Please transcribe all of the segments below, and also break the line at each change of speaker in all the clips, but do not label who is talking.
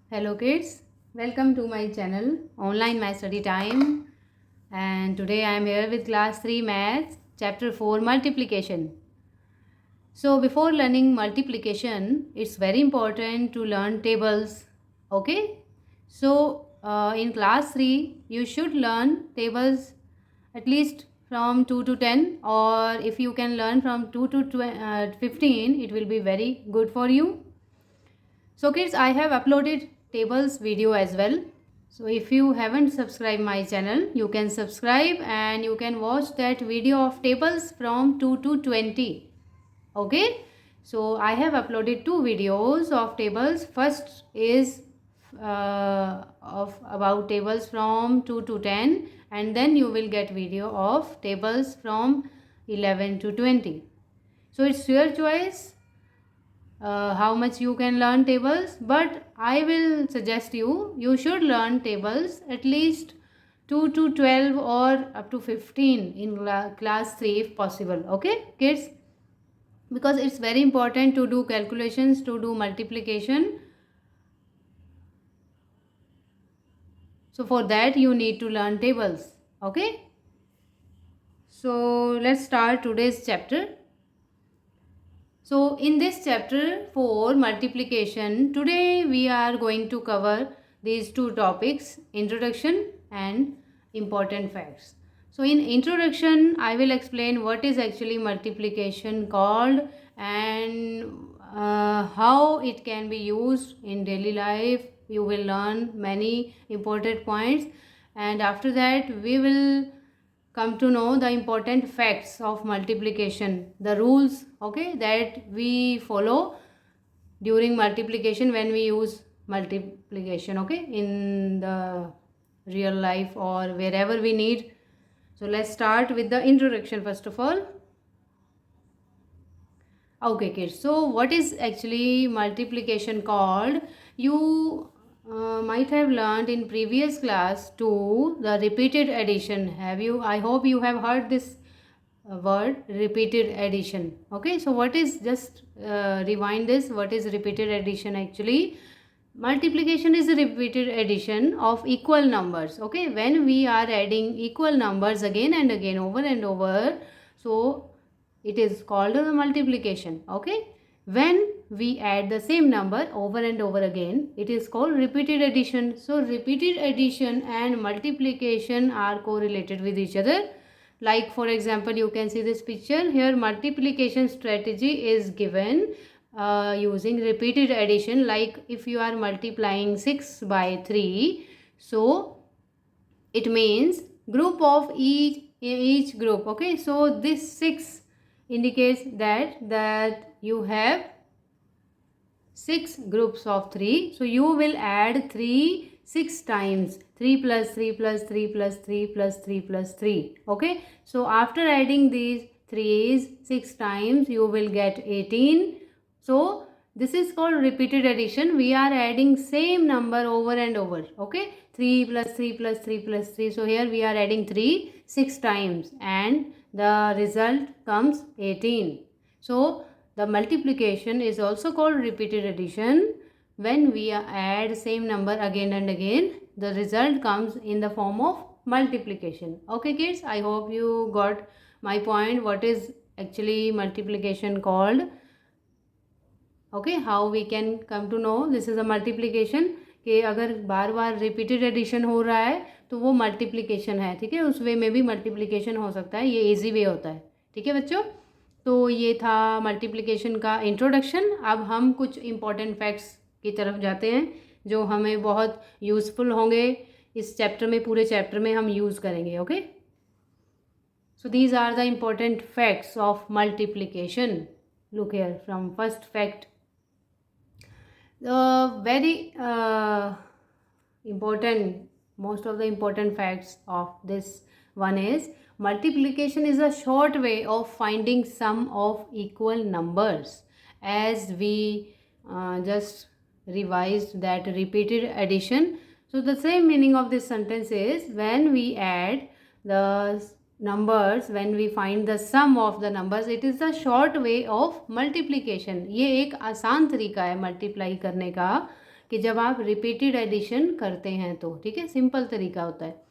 Hello kids, welcome to my channel Online Math Study Time, and today I am here with class 3 Maths chapter 4 multiplication. So before learning multiplication, it's very important to learn tables. Okay? So in class 3 you should learn tables at least from 2 to 10, or if you can learn from 2 to 15, it will be very good for you. So kids, I have uploaded tables video as well. So if you haven't subscribed my channel, you can subscribe and you can watch that video of tables from 2 to 20. Okay. So I have uploaded two videos of tables. First is of about tables from 2 to 10, and then you will get video of tables from 11 to 20. So it's your choice how much you can learn tables, but I will suggest you should learn tables at least 2 to 12 or up to 15 in class 3 if possible. Okay kids, because it's very important to do calculations, to do multiplication. So for that you need to learn tables. Okay, so let's start today's chapter. So in this chapter 4 multiplication, today we are going to cover these two topics, introduction and important facts. So in introduction I will explain what is actually multiplication called and how it can be used in daily life. You will learn many important points, and after that we will come to know the important facts of multiplication, the rules, okay, that we follow during multiplication when we use multiplication, okay, in the real life or wherever we need. So let's start with the introduction first of all. Okay kids, so what is actually multiplication called? You might have learned in previous class too the repeated addition. Have you? I hope you have heard this word repeated addition. Okay, so what is, just rewind this, what is repeated addition actually? Multiplication is a repeated addition of equal numbers. Okay, when we are adding equal numbers again and again, over and over, so it is called a multiplication. Okay, when we add the same number over and over again, it is called repeated addition. So repeated addition and multiplication are correlated with each other. Like for example, you can see this picture here. Multiplication strategy is given using repeated addition. Like if you are multiplying 6 by 3, so it means group of each group. Okay, so this 6 indicates that you have 6 groups of 3. So you will add 3 6 times. 3 plus 3 plus 3 plus 3 plus 3 plus 3. Okay, so after adding these 3's 6 times, you will get 18. So this is called repeated addition. We are adding same number over and over. Okay, 3 plus 3 plus 3 plus 3. So here we are adding 3 6 times and the result comes 18. So the multiplication is also called repeated addition. When we add same number again and again, the result comes in the form of multiplication. Okay kids, I hope you got my point. What is actually multiplication called? Okay, how we can come to know this is a multiplication, कि अगर बार बार repeated addition हो रहा है तो वो multiplication है. ठीक है, उस वे में भी मल्टीप्लिकेशन हो सकता है, ये इजी वे होता है. ठीक है बच्चों, तो ये था मल्टीप्लिकेशन का इंट्रोडक्शन. अब हम कुछ इम्पॉर्टेंट फैक्ट्स की तरफ जाते हैं जो हमें बहुत यूज़फुल होंगे इस चैप्टर में. पूरे चैप्टर में हम यूज़ करेंगे. Okay, so these are the important facts of multiplication. Look here from first fact. Very important, most of the important facts of this one is multiplication is a short way of finding sum of equal numbers. As we just revised that repeated addition, so the same meaning of this sentence is when we add the numbers, when we find the sum of the numbers, it is the short way of multiplication. ये एक आसान तरीका है multiply करने का कि जब आप रिपीटेड एडिशन करते हैं तो, ठीक है, सिंपल तरीका होता है।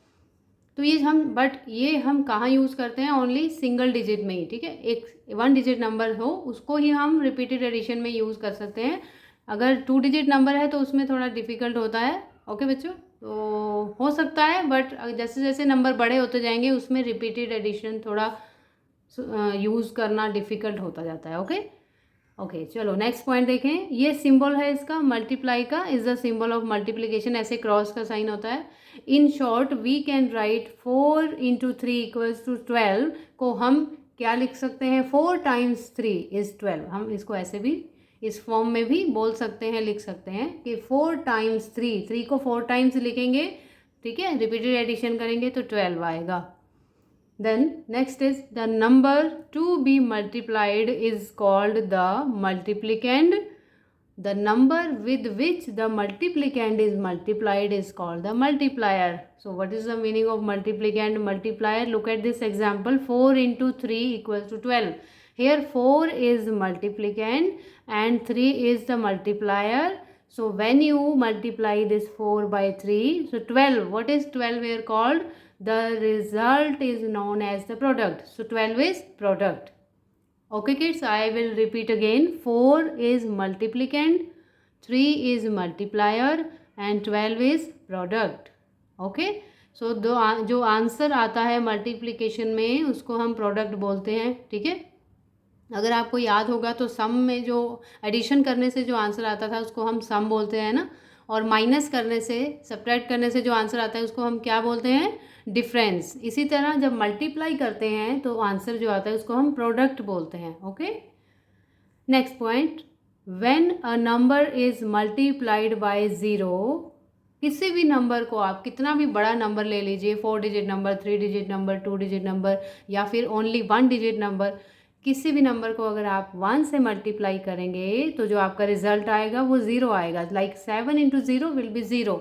तो ये हम कहाँ यूज़ करते हैं, ओनली सिंगल डिजिट में ही, ठीक है, एक 1 डिजिट नंबर हो उसको ही हम रिपीटेड एडिशन में यूज़ कर सकते हैं। अगर 2 डिजिट नंबर है तो उसमें थोड़ा डिफ़िकल्ट होता है। ओके बच्चों, तो हो सकता है, बट जैसे जैसे नंबर बड़े होते जाएंगे उसमें रिपीटेड एडिशन थोड़ा यूज़ करना डिफ़िकल्ट होता जाता है। ओके ओके, चलो नेक्स्ट पॉइंट देखें। ये सिंबल है इसका, मल्टीप्लाई का, is the symbol of multiplication, ऐसे क्रॉस का साइन होता है। In short we can write 4 × 3 = 12 को हम क्या लिख सकते हैं, 4 × 3 = 12। हम इसको ऐसे भी इस फॉर्म में भी बोल सकते हैं, लिख सकते हैं कि 4 × 3 को 4 टाइम्स लिखेंगे, ठीक है, रिपीटेड एडिशन करेंगे तो 12 आएगा। Then next is the number to be multiplied is called the multiplicand. The number with which the multiplicand is multiplied is called the multiplier. So what is the meaning of multiplicand, multiplier? Look at this example, 4 × 3 = 12. Here 4 is multiplicand and 3 is the multiplier. So when you multiply this 4 by 3, so 12, what is 12 here called? The result is known as the product. So 12 is product. Okay kids, I will repeat again. 4 is multiplicand, 3 is multiplier and 12 is product. Okay, so जो answer आता है multiplication में उसको हम product बोलते हैं, ठीक है। अगर आपको याद होगा तो सम में जो एडिशन करने से जो आंसर आता था उसको हम सम बोलते हैं ना, और माइनस करने से, सब्ट्रैक्ट करने से जो आंसर आता है उसको हम क्या बोलते हैं, डिफरेंस। इसी तरह जब मल्टीप्लाई करते हैं तो आंसर जो आता है उसको हम प्रोडक्ट बोलते हैं। Okay, next point, when a number is multiplied by 0, किसी भी नंबर को आप कितना भी बड़ा नंबर ले लीजिए, 4 digit number, 3 digit number, 2 digit number या फिर ओनली 1 डिजिट नंबर, किसी भी नंबर को अगर आप 1 से मल्टीप्लाई करेंगे तो जो आपका रिजल्ट आएगा वो 0 आएगा। Like 7 × 0 will be 0।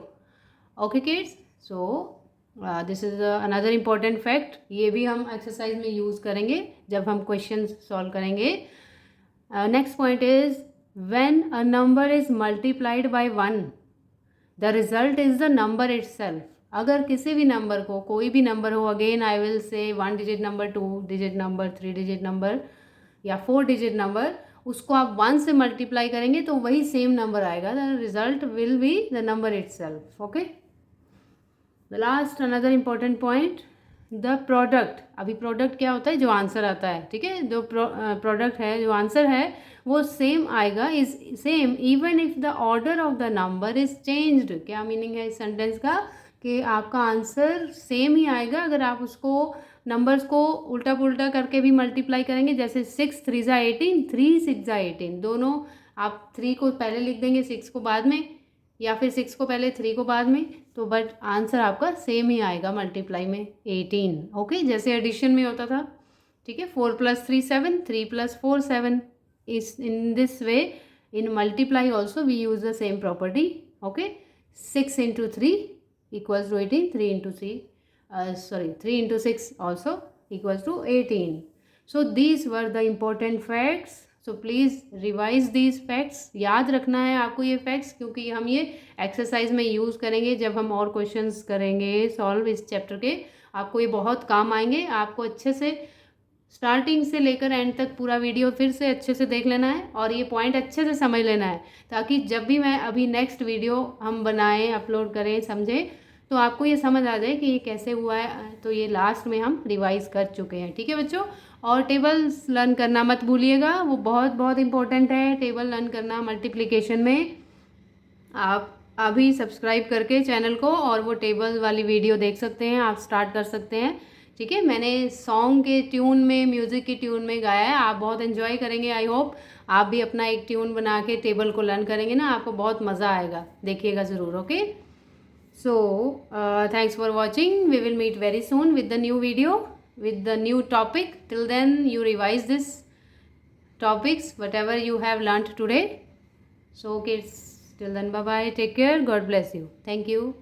Okay kids, so this is another important fact. ये भी हम एक्सरसाइज में यूज़ करेंगे जब हम क्वेश्चन सॉल्व करेंगे। Next point is, when a number is multiplied by 1 the result is the number itself. अगर किसी भी नंबर को, कोई भी नंबर हो, again I will say 1 digit number, 2 digit number, 3 digit number या 4 डिजिट नंबर, उसको आप 1 से मल्टीप्लाई करेंगे तो वही सेम नंबर आएगा, the result will be the number itself. Okay, the last another important point, the product. अभी प्रोडक्ट क्या होता है, जो आंसर आता है, ठीक है, जो प्रोडक्ट है, जो आंसर है वो सेम आएगा, is same even if the order of the number is changed. क्या मीनिंग है इस सेंटेंस का, कि आपका आंसर सेम ही आएगा अगर आप उसको नंबर्स को उल्टा पुल्टा करके भी मल्टीप्लाई करेंगे। जैसे 6 × 3 = 18, 3 × 6 = 18, दोनों आप 3 को पहले लिख देंगे, 6 को बाद में, या फिर 6 को पहले 3 को बाद में, तो बट आंसर आपका सेम ही आएगा मल्टीप्लाई में, 18। ओके, जैसे एडिशन में होता था, ठीक है, 4 + 3 = 7, 3 + 4 = 7। इस in this way in multiply also we use the same property. Okay, 6 × 3 = 18, 3 × 6 also = 18. So these were the important facts. So please revise these facts. याद रखना है आपको ये facts, क्योंकि हम ये एक्सरसाइज में यूज़ करेंगे जब हम और क्वेश्चंस करेंगे सॉल्व इस चैप्टर के। आपको ये बहुत काम आएंगे। आपको अच्छे से स्टार्टिंग से लेकर एंड तक पूरा वीडियो फिर से अच्छे से देख लेना है और ये पॉइंट अच्छे से समझ लेना है, ताकि जब भी मैं अभी नेक्स्ट वीडियो हम बनाएं, अपलोड करें, समझें, तो आपको ये समझ आ जाए कि ये कैसे हुआ है। तो ये लास्ट में हम रिवाइज कर चुके हैं, ठीक है बच्चों। और टेबल्स लर्न करना मत भूलिएगा, वो बहुत बहुत इंपॉर्टेंट है, टेबल लर्न करना मल्टीप्लिकेशन में। आप अभी सब्सक्राइब करके चैनल को और वो टेबल वाली वीडियो देख सकते हैं, आप स्टार्ट कर सकते हैं, ठीक है। मैंने सॉन्ग के ट्यून में, म्यूज़िक की ट्यून में गाया है, आप बहुत एंजॉय करेंगे। आई होप आप भी अपना एक ट्यून बना के टेबल को लर्न करेंगे ना, आपको बहुत मज़ा आएगा, देखिएगा ज़रूर। Okay, so thanks for watching. We will meet very soon with the new video with the new topic. Till then you revise this topics whatever you have learnt today. So kids, till then bye bye, take care, God bless you, thank you.